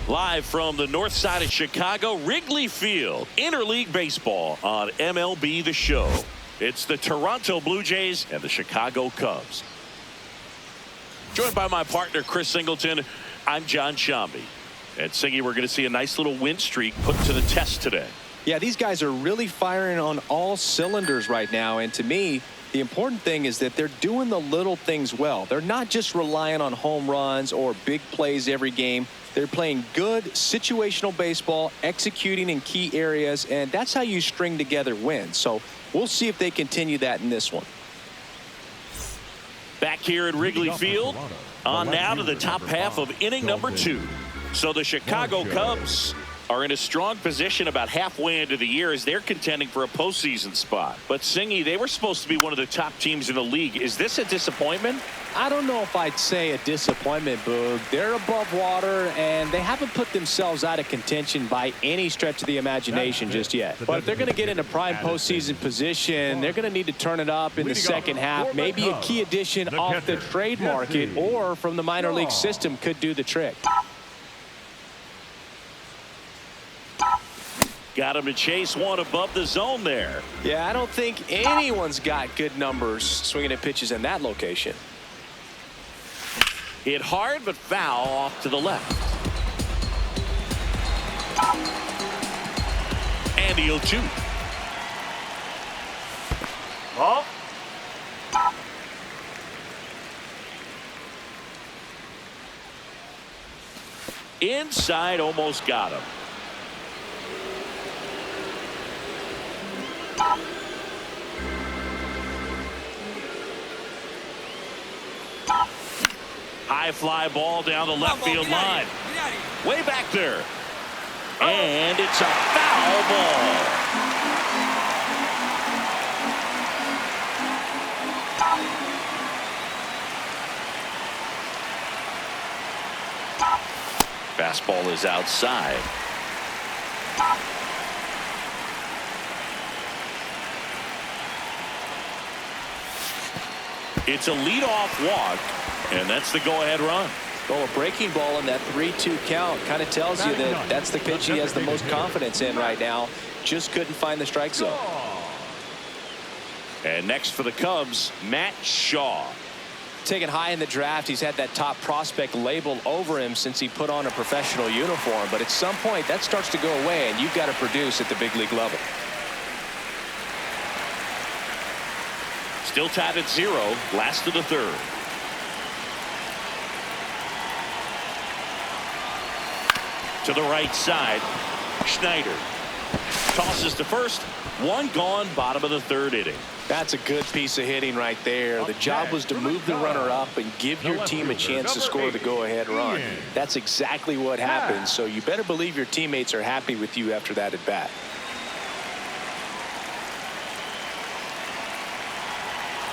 Live from the north side of Chicago, Wrigley Field, interleague baseball on MLB The Show. It's the Toronto Blue Jays and the Chicago Cubs. Joined by my partner, Chris Singleton, I'm John Shambi. And Singy, we're going to see a nice little win streak put to the test today. Yeah, these guys are really firing on all cylinders right now. And to me, the important thing is that they're doing the little things well. They're not just relying on home runs or big plays every game. They're playing good situational baseball, executing in key areas, and that's how you string together wins. So we'll see if they continue that in this one. Back here at Wrigley Field, on now to the top half of inning number 2. So the Chicago Cubs are in a strong position about halfway into the year as they're contending for a postseason spot. But Singy, they were supposed to be one of the top teams in the league. Is this a disappointment? I don't know if I'd say a disappointment, Boog. They're above water, and they haven't put themselves out of contention by any stretch of the imagination just yet. But if they're going to get into prime postseason position, they're going to need to turn it up in the second half. Maybe a key addition off the trade market or from the minor league system could do the trick. Got him to chase one above the zone there. Yeah, I don't think anyone's got good numbers swinging at pitches in that location. Hit hard but foul off to the left. And the 0-2. Ball. Inside, almost got him. High fly ball down the left field line. Way back there. And it's a foul ball. Fastball is outside. It's a leadoff walk, and that's the go-ahead run. Well, a breaking ball in that 3-2 count kind of tells you that that's the pitch he has the most confidence in right now. Just couldn't find the strike zone. And next for the Cubs, Matt Shaw. Taken high in the draft, he's had that top prospect label over him since he put on a professional uniform. But at some point, that starts to go away, and you've got to produce at the big league level. Still tied at 0, last of the third. To the right side, Schneider tosses to first. One gone, bottom of the third inning. That's a good piece of hitting right there. The job was to move the runner up and give your team a chance to score the go-ahead run. That's exactly what happened, so you better believe your teammates are happy with you after that at bat.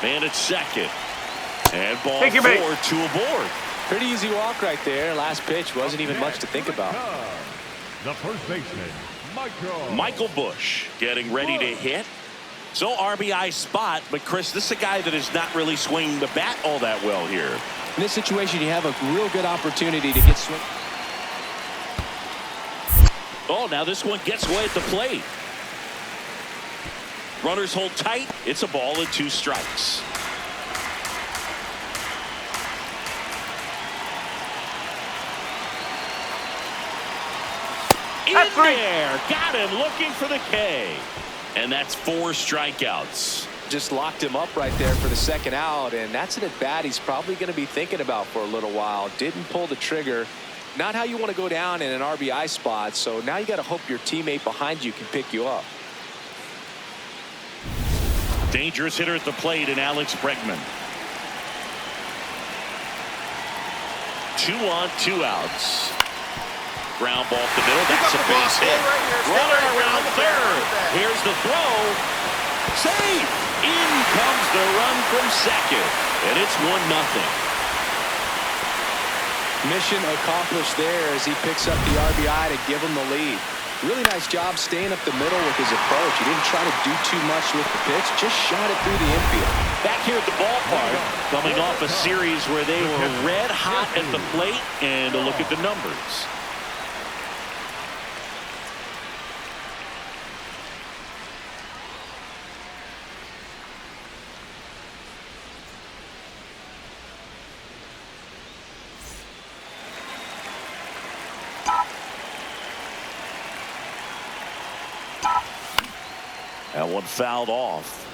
Man at second. And ball 4, 2 aboard. Pretty easy walk right there. Last pitch wasn't even much to think about. The first baseman, Michael Busch getting ready to hit. So RBI spot, but Chris, this is a guy that is not really swinging the bat all that well here. In this situation, you have a real good opportunity to get swing. Oh, now this one gets away at the plate. Runners hold tight. It's a ball and 2 strikes. In there, got him looking for the K. And that's 4 strikeouts. Just locked him up right there for the second out, and that's an at-bat he's probably going to be thinking about for a little while. Didn't pull the trigger. Not how you want to go down in an RBI spot, so now you got to hope your teammate behind you can pick you up. Dangerous hitter at the plate in Alex Bregman. 2 on, 2 outs. Ground ball to the middle. That's a base hit. Runner around third. Here's the throw. Save. In comes the run from second. And it's 1-0. Mission accomplished there as he picks up the RBI to give him the lead. Really nice job staying up the middle with his approach. He didn't try to do too much with the pitch, just shot it through the infield. Back here at the ballpark, coming off a series where they were red hot at the plate, and a look at the numbers. That one fouled off.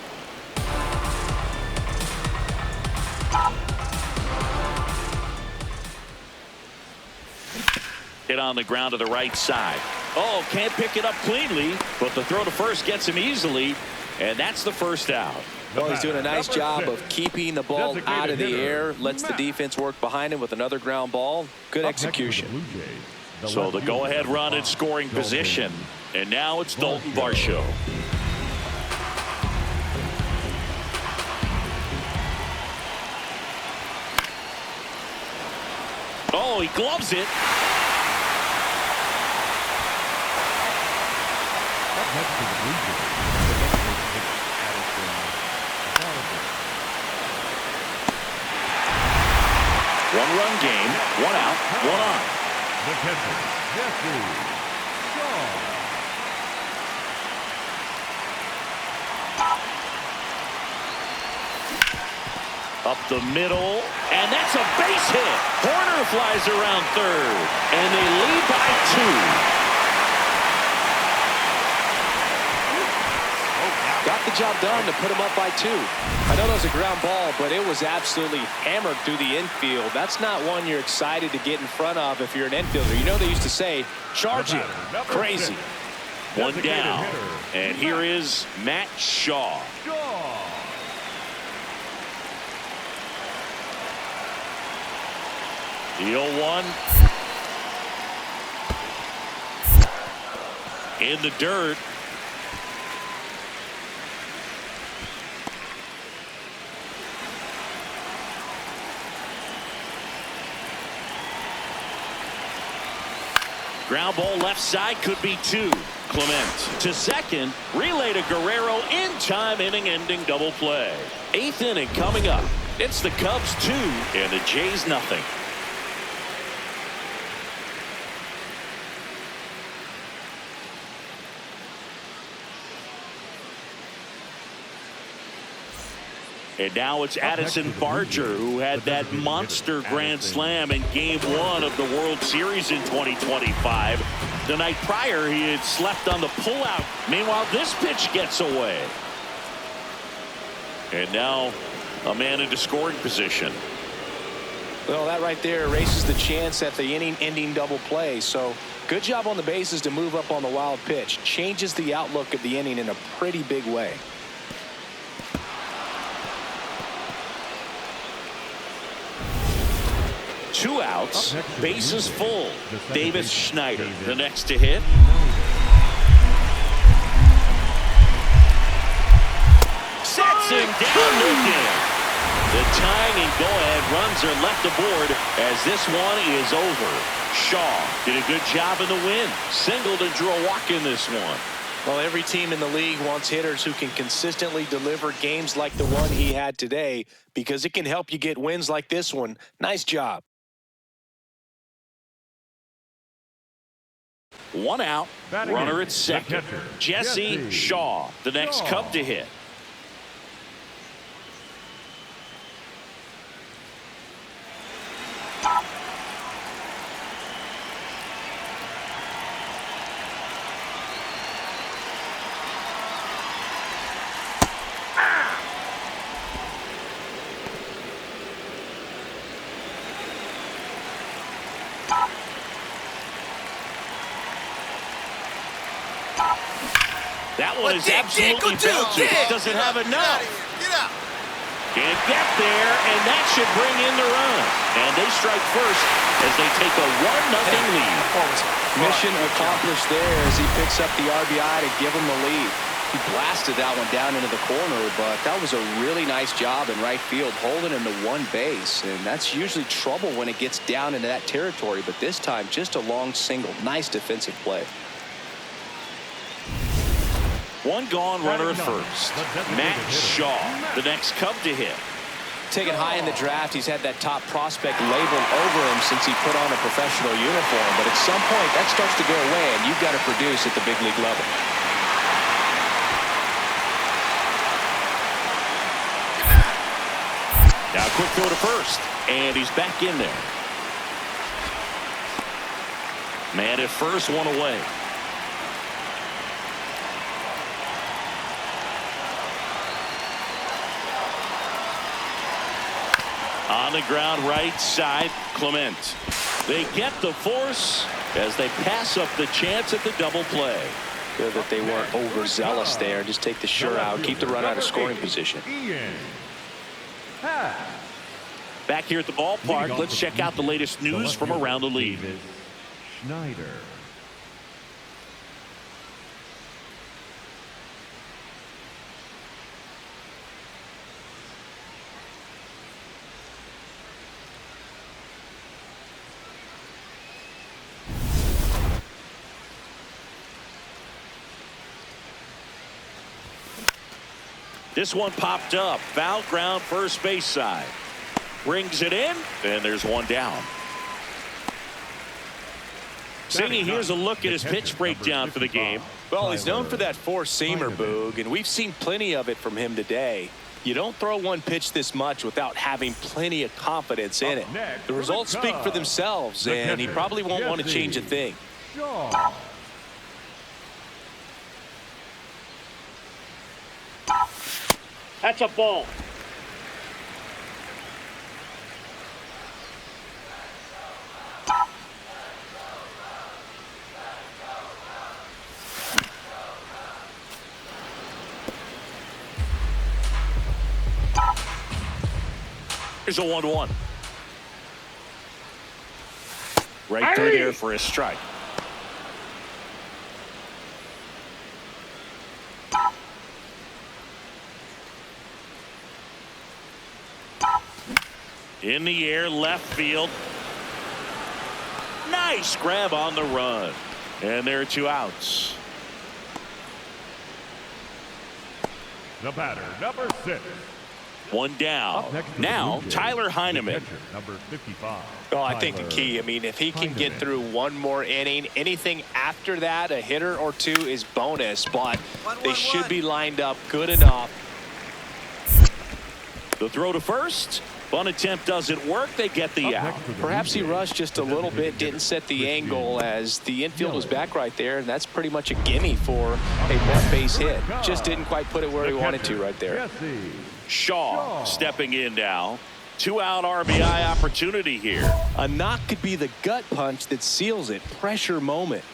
Hit on the ground to the right side. Oh, can't pick it up cleanly, but the throw to first gets him easily, and that's the first out. Well, he's doing a nice job of keeping the ball out of the air, lets the defense work behind him with another ground ball. Good execution. So the go-ahead run in scoring position, and now it's Dalton Varsho. Oh, he gloves it. One-run game, one out, one on. The catcher, Jesse Shaw. Up the middle, and that's a base hit. Horner flies around third, and they lead by 2. Got the job done to put him up by 2. I know that was a ground ball, but it was absolutely hammered through the infield. That's not one you're excited to get in front of if you're an infielder. You know they used to say, charge him. Crazy. One down, and here is Matt Shaw. The 0-1. In the dirt. Ground ball left side, could be 2. Clement to second, relay to Guerrero in time, inning-ending double play. 8th inning coming up. It's the Cubs 2 and the Jays nothing. And now it's Addison Barger, who had that monster grand slam in Game 1 of the World Series in 2025. The night prior, he had slept on the pullout. Meanwhile, this pitch gets away. And now a man into scoring position. Well, that right there erases the chance at the inning-ending double play. So good job on the bases to move up on the wild pitch. Changes the outlook of the inning in a pretty big way. Two outs, bases full. Davis Schneider, the next to hit. Sets him down again. The tying and go-ahead runs are left aboard as this one is over. Shaw did a good job in the win. Singled and drew a walk in this one. Well, every team in the league wants hitters who can consistently deliver games like the one he had today, because it can help you get wins like this one. Nice job. One out, runner at second. Jesse Shaw, the next Cub to hit. That one is absolutely belted. Doesn't have enough. Can't get there, and that should bring in the run. And they strike first as they take a 1-0 lead. Mission accomplished there as he picks up the RBI to give him the lead. He blasted that one down into the corner, but that was a really nice job in right field, holding him to one base. And that's usually trouble when it gets down into that territory, but this time just a long single. Nice defensive play. One gone, runner at first. Matt Shaw, the next Cub to hit. Taken high in the draft, he's had that top prospect labeled over him since he put on a professional uniform. But at some point, that starts to go away, and you've got to produce at the big league level. Now quick throw to first, and he's back in there. Man at first, one away. On the ground right side, Clement. They get the force as they pass up the chance at the double play. Good that they weren't overzealous there. Just take the sure out, keep the run out of scoring position. Back here at the ballpark, let's check out the latest news from around the league. Schneider. This one popped up. Foul ground, first base side. Brings it in, and there's one down. Singy, here's a look at his pitch breakdown for the game. Well, he's known for that four-seamer, Boog, and we've seen plenty of it from him today. You don't throw one pitch this much without having plenty of confidence in it. The results speak for themselves, and he probably won't want to change a thing. That's a ball. Here's a 1-1. Right through there for a strike. In the air, left field. Nice grab on the run. And there are 2 outs. The batter, number 6. One down. Now, Tyler Heineman. Number 55. Oh, I think the key, if he can get through one more inning, anything after that, a hitter or 2 is bonus, but they should be lined up good enough. The throw to first. Bunt attempt doesn't work. They get the out. Perhaps he rushed just a little bit, didn't set the angle as the infield was back right there, and that's pretty much a gimme for a bunt base hit. Just didn't quite put it where he wanted to right there. Shaw stepping in now. 2-out RBI opportunity here. A knock could be the gut punch that seals it. Pressure moment.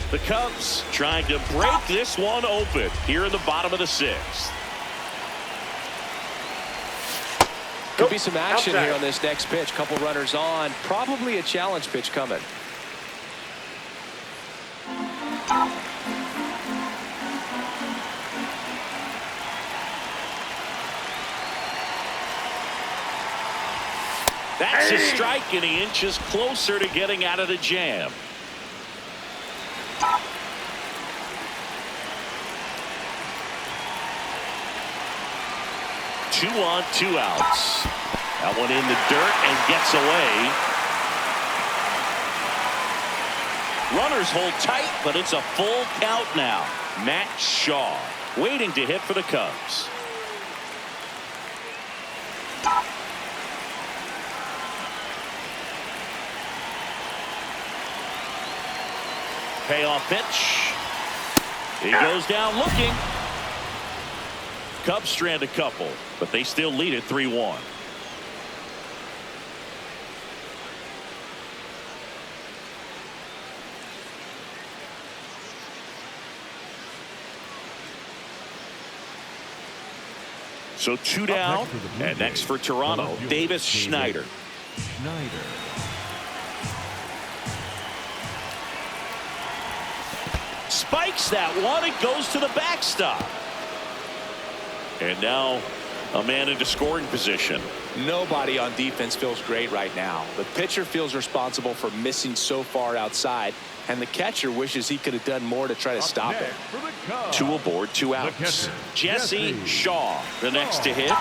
The Cubs trying to break this one open here in the bottom of the 6th. Could be some action here on this next pitch. Couple runners on. Probably a challenge pitch coming. That's a strike, and he inches closer to getting out of the jam. Two on, 2 outs. That one in the dirt and gets away. Runners hold tight, but it's a full count now. Matt Shaw waiting to hit for the Cubs. Payoff pitch. He goes down looking. Cubs strand a couple, but they still lead it 3-1. So 2 down, and next for Toronto, Davis Schneider. Spikes that one. It goes to the backstop. And now a man into scoring position. Nobody on defense feels great right now. The pitcher feels responsible for missing so far outside, and the catcher wishes he could have done more to try to stop it. 2 aboard, 2 outs. Jesse Shaw, the next to hit.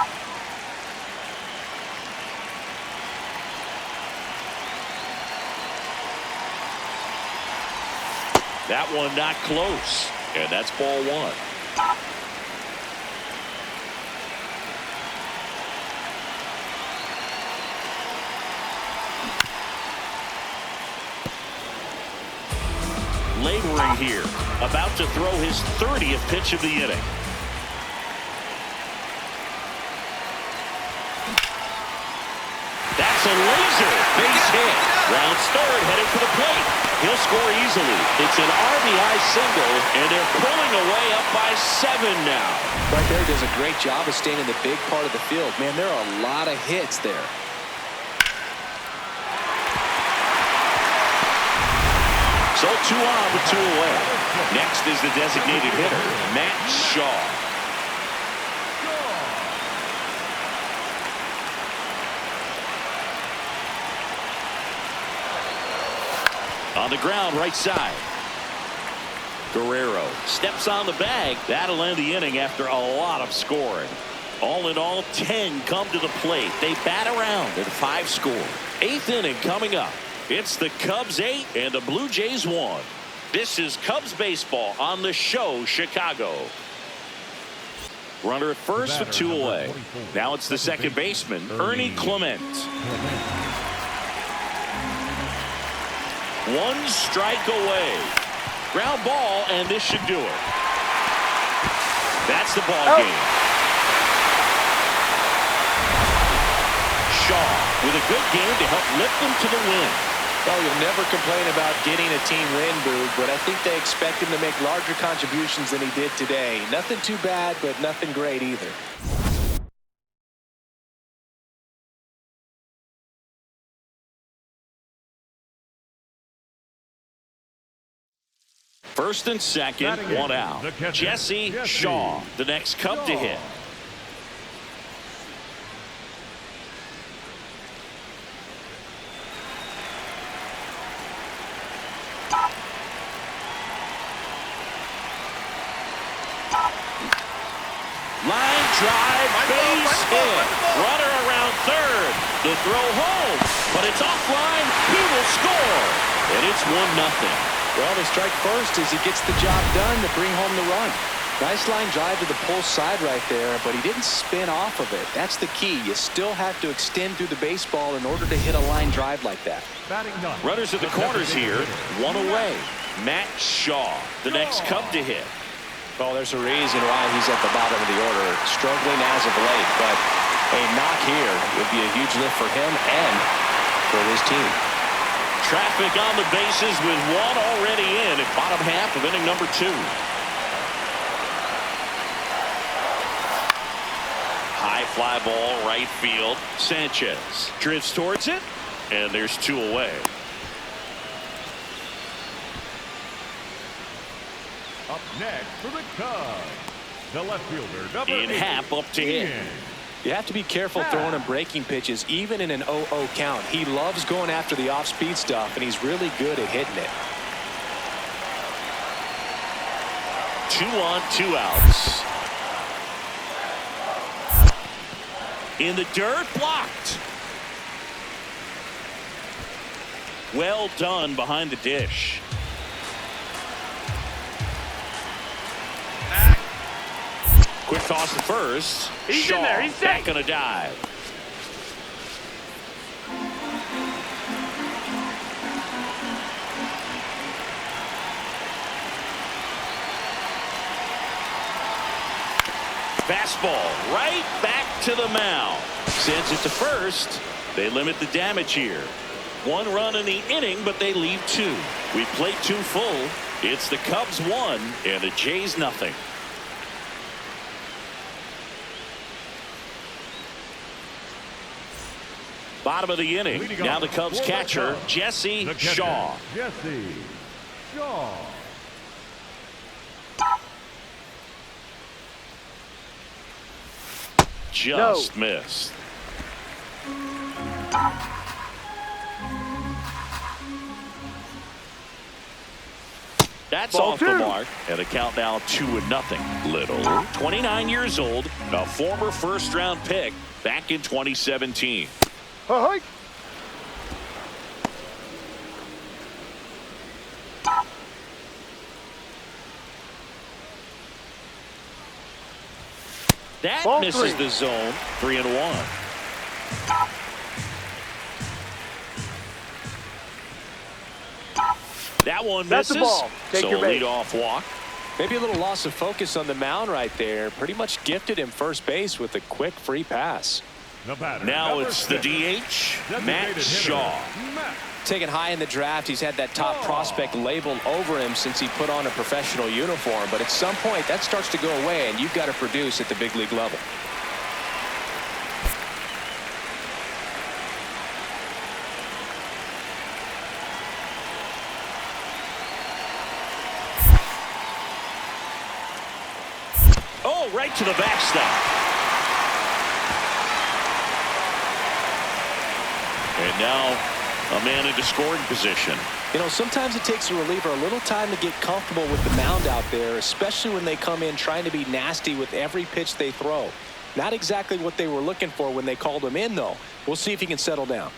That one not close. And that's ball one. Laboring here. About to throw his 30th pitch of the inning. That's a laser. Base hit. Rounds third, headed for the plate. He'll score easily. It's an RBI single, and they're pulling away up by 7 now. Right there, does a great job of staying in the big part of the field. Man, there are a lot of hits there. So 2 on with 2 away. Next is the designated hitter, Matt Shaw. On the ground, right side. Guerrero steps on the bag. That'll end the inning after a lot of scoring. All in all, 10 come to the plate. They bat around and 5 score. 8th inning coming up. It's the Cubs 8 and the Blue Jays 1. This is Cubs baseball on the show, Chicago. Runner at first with 2 away. Now it's the second baseman, Ernie Clement. 1 strike away. Ground ball, and this should do it. That's the ball game. Shaw with a good game to help lift them to the win. Well, you'll never complain about getting a team win, Boog, but I think they expect him to make larger contributions than he did today. Nothing too bad, but nothing great either. First and second, 1 out. Jesse Shaw, the next Cub to hit. Line drive, base hit. Runner around third. The throw home, but it's offline. He will score, and it's 1-0. Well, they strike first as he gets the job done to bring home the run. Nice line drive to the pull side right there, but he didn't spin off of it. That's the key. You still have to extend through the baseball in order to hit a line drive like that. Runners at the corners here, 1 away. Matt Shaw, the next Cub to hit. Well, there's a reason why he's at the bottom of the order, struggling as of late, but a knock here would be a huge lift for him and for his team. Traffic on the bases with 1 already in at bottom half of inning number 2. High fly ball, right field. Sanchez drifts towards it, and there's 2 away. Up next for the Cubs, the left fielder, number In Happ up to hit. You have to be careful throwing him breaking pitches, even in an 0-0 count. He loves going after the off-speed stuff, and he's really good at hitting it. 2 on, 2 outs. In the dirt, blocked. Well done behind the dish. Quick toss to first. He's Shaw in there. He's back on a dive. Fastball right back to the mound. Sends it to first. They limit the damage here. 1 run in the inning, but they leave 2. We played 2 full. It's the Cubs 1 and the Jays nothing. Bottom of the inning. Now the Cubs catcher, Jesse Shaw. Jesse Shaw. Just missed. That's off the mark, and the count now 2-0. Little, 29 years old, a former first-round pick back in 2017. That Ball misses three. the zone. 3-1. That one That's misses. the ball. Take So your a base. leadoff walk. Maybe a little loss of focus on the mound right there. Pretty much gifted him first base with a quick free pass. The batter, Now number it's the 6, DH, designated Matt hitter, Shaw. Matt. Taken high in the draft, he's had that top prospect labeled over him since he put on a professional uniform. But at some point, that starts to go away, and you've got to produce at the big league level. Oh, right to the backstop. And now a man into scoring position. You know, sometimes it takes a reliever a little time to get comfortable with the mound out there, especially when they come in trying to be nasty with every pitch they throw. Not exactly what they were looking for when they called him in, though. We'll see if he can settle down.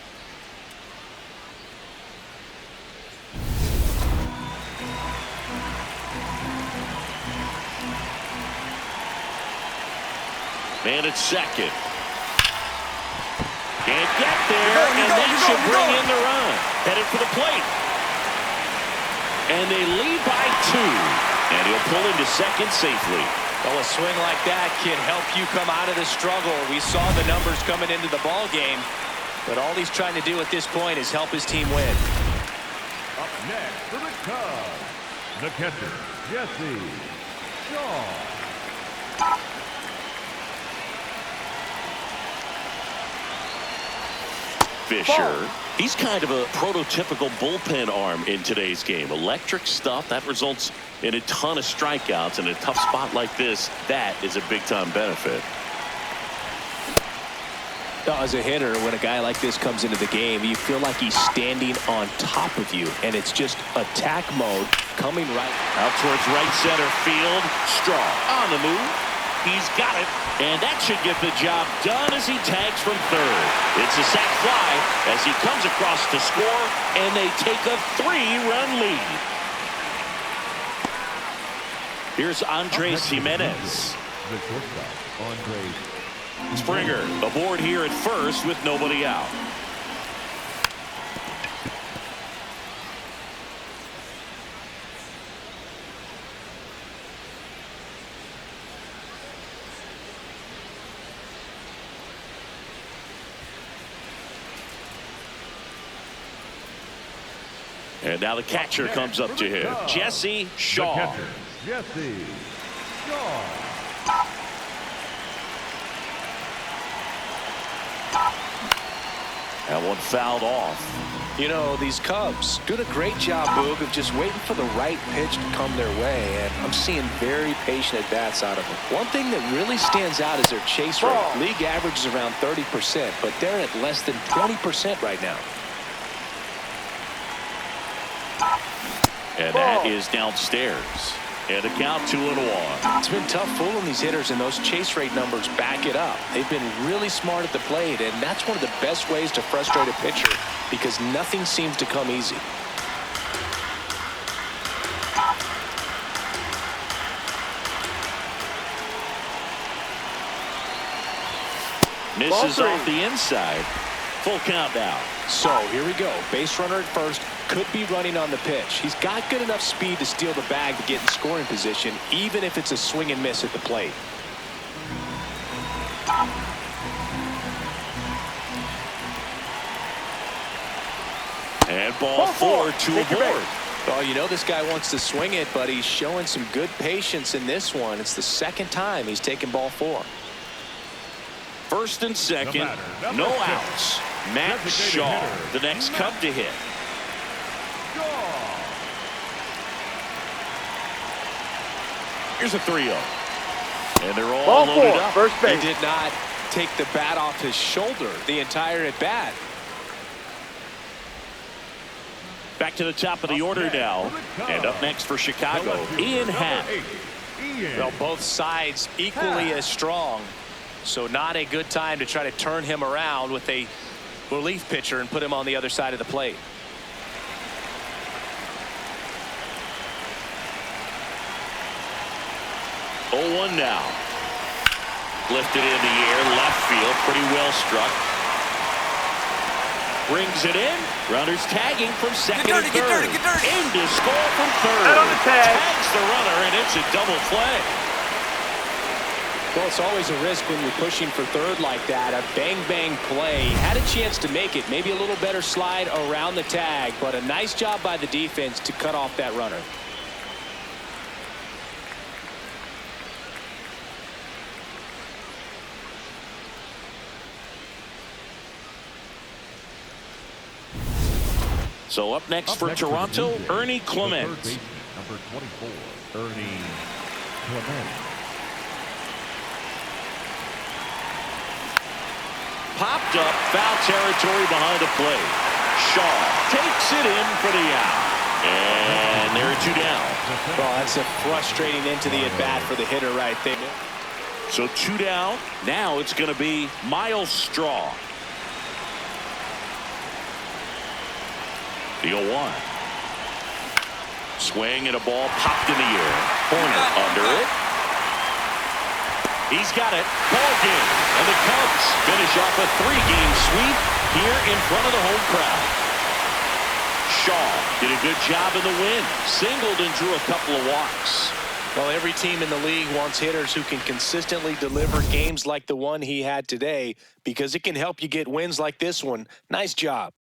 Man at second. Can't get there, and that should bring in the run. Headed for the plate. And they lead by 2. And he'll pull into second safely. Well, a swing like that can help you come out of the struggle. We saw the numbers coming into the ball game, but all he's trying to do at this point is help his team win. Up next for the Cubs, the catcher, Jesse Shaw. Fisher. He's kind of a prototypical bullpen arm in today's game. Electric stuff that results in a ton of strikeouts. In a tough spot like this, that is a big-time benefit. As a hitter, when a guy like this comes into the game, you feel like he's standing on top of you, and it's just attack mode coming right out towards right center field. Straw on the move. He's got it, and that should get the job done as he tags from third. It's a sac fly as he comes across to score, and they take a 3-run lead. Here's Andres Jimenez. The shortstop, Andres. Springer aboard here at first with nobody out. And now the catcher comes up to him. Jesse Shaw. The catcher, Jesse Shaw. That one fouled off. You know, these Cubs doing a great job, Boog, of just waiting for the right pitch to come their way, and I'm seeing very patient at-bats out of them. One thing that really stands out is their chase rate. League average is around 30%, but they're at less than 20% right now. And that is downstairs. And a count 2-1. It's been tough fooling these hitters, and those chase rate numbers back it up. They've been really smart at the plate, and that's one of the best ways to frustrate a pitcher because nothing seems to come easy. Misses off the inside. Full count now. So here we go. Base runner at first. Could be running on the pitch. He's got good enough speed to steal the bag to get in scoring position, even if it's a swing and miss at the plate. And ball 4, 2 aboard. Well, you know this guy wants to swing it, but he's showing some good patience in this one. It's the second time he's taken ball 4. First and second, no outs. Matt Shaw, the next Cub to hit. Here's a 3-0. And they're all loaded up. First base. He did not take the bat off his shoulder the entire at bat. Back to the top of the order now. And up next for Chicago, Ian Happ. Well, both sides equally as strong. So not a good time to try to turn him around with a relief pitcher and put him on the other side of the plate. Oh, 1 now. Lifted in the air, left field, pretty well struck. Brings it in. Runners tagging from second and third. Get dirty. In to score from third. Right on the tag. Tags the runner, and it's a double play. Well, it's always a risk when you're pushing for third like that. A bang play. Had a chance to make it. Maybe a little better slide around the tag, but a nice job by the defense to cut off that runner. So up next for Toronto, Ernie Clement. Number 24, Ernie Clement. Popped up, foul territory behind the plate. Shaw takes it in for the out. And there are two down. Well, that's a frustrating end to the at-bat for the hitter right there. So two down. Now it's going to be Miles Straw. The 0-1. Swing and a ball popped in the air. Corner under it. He's got it. Ball game. And the Cubs finish off a 3-game sweep here in front of the home crowd. Shaw did a good job in the win. Singled and drew a couple of walks. Well, every team in the league wants hitters who can consistently deliver games like the one he had today, because it can help you get wins like this one. Nice job.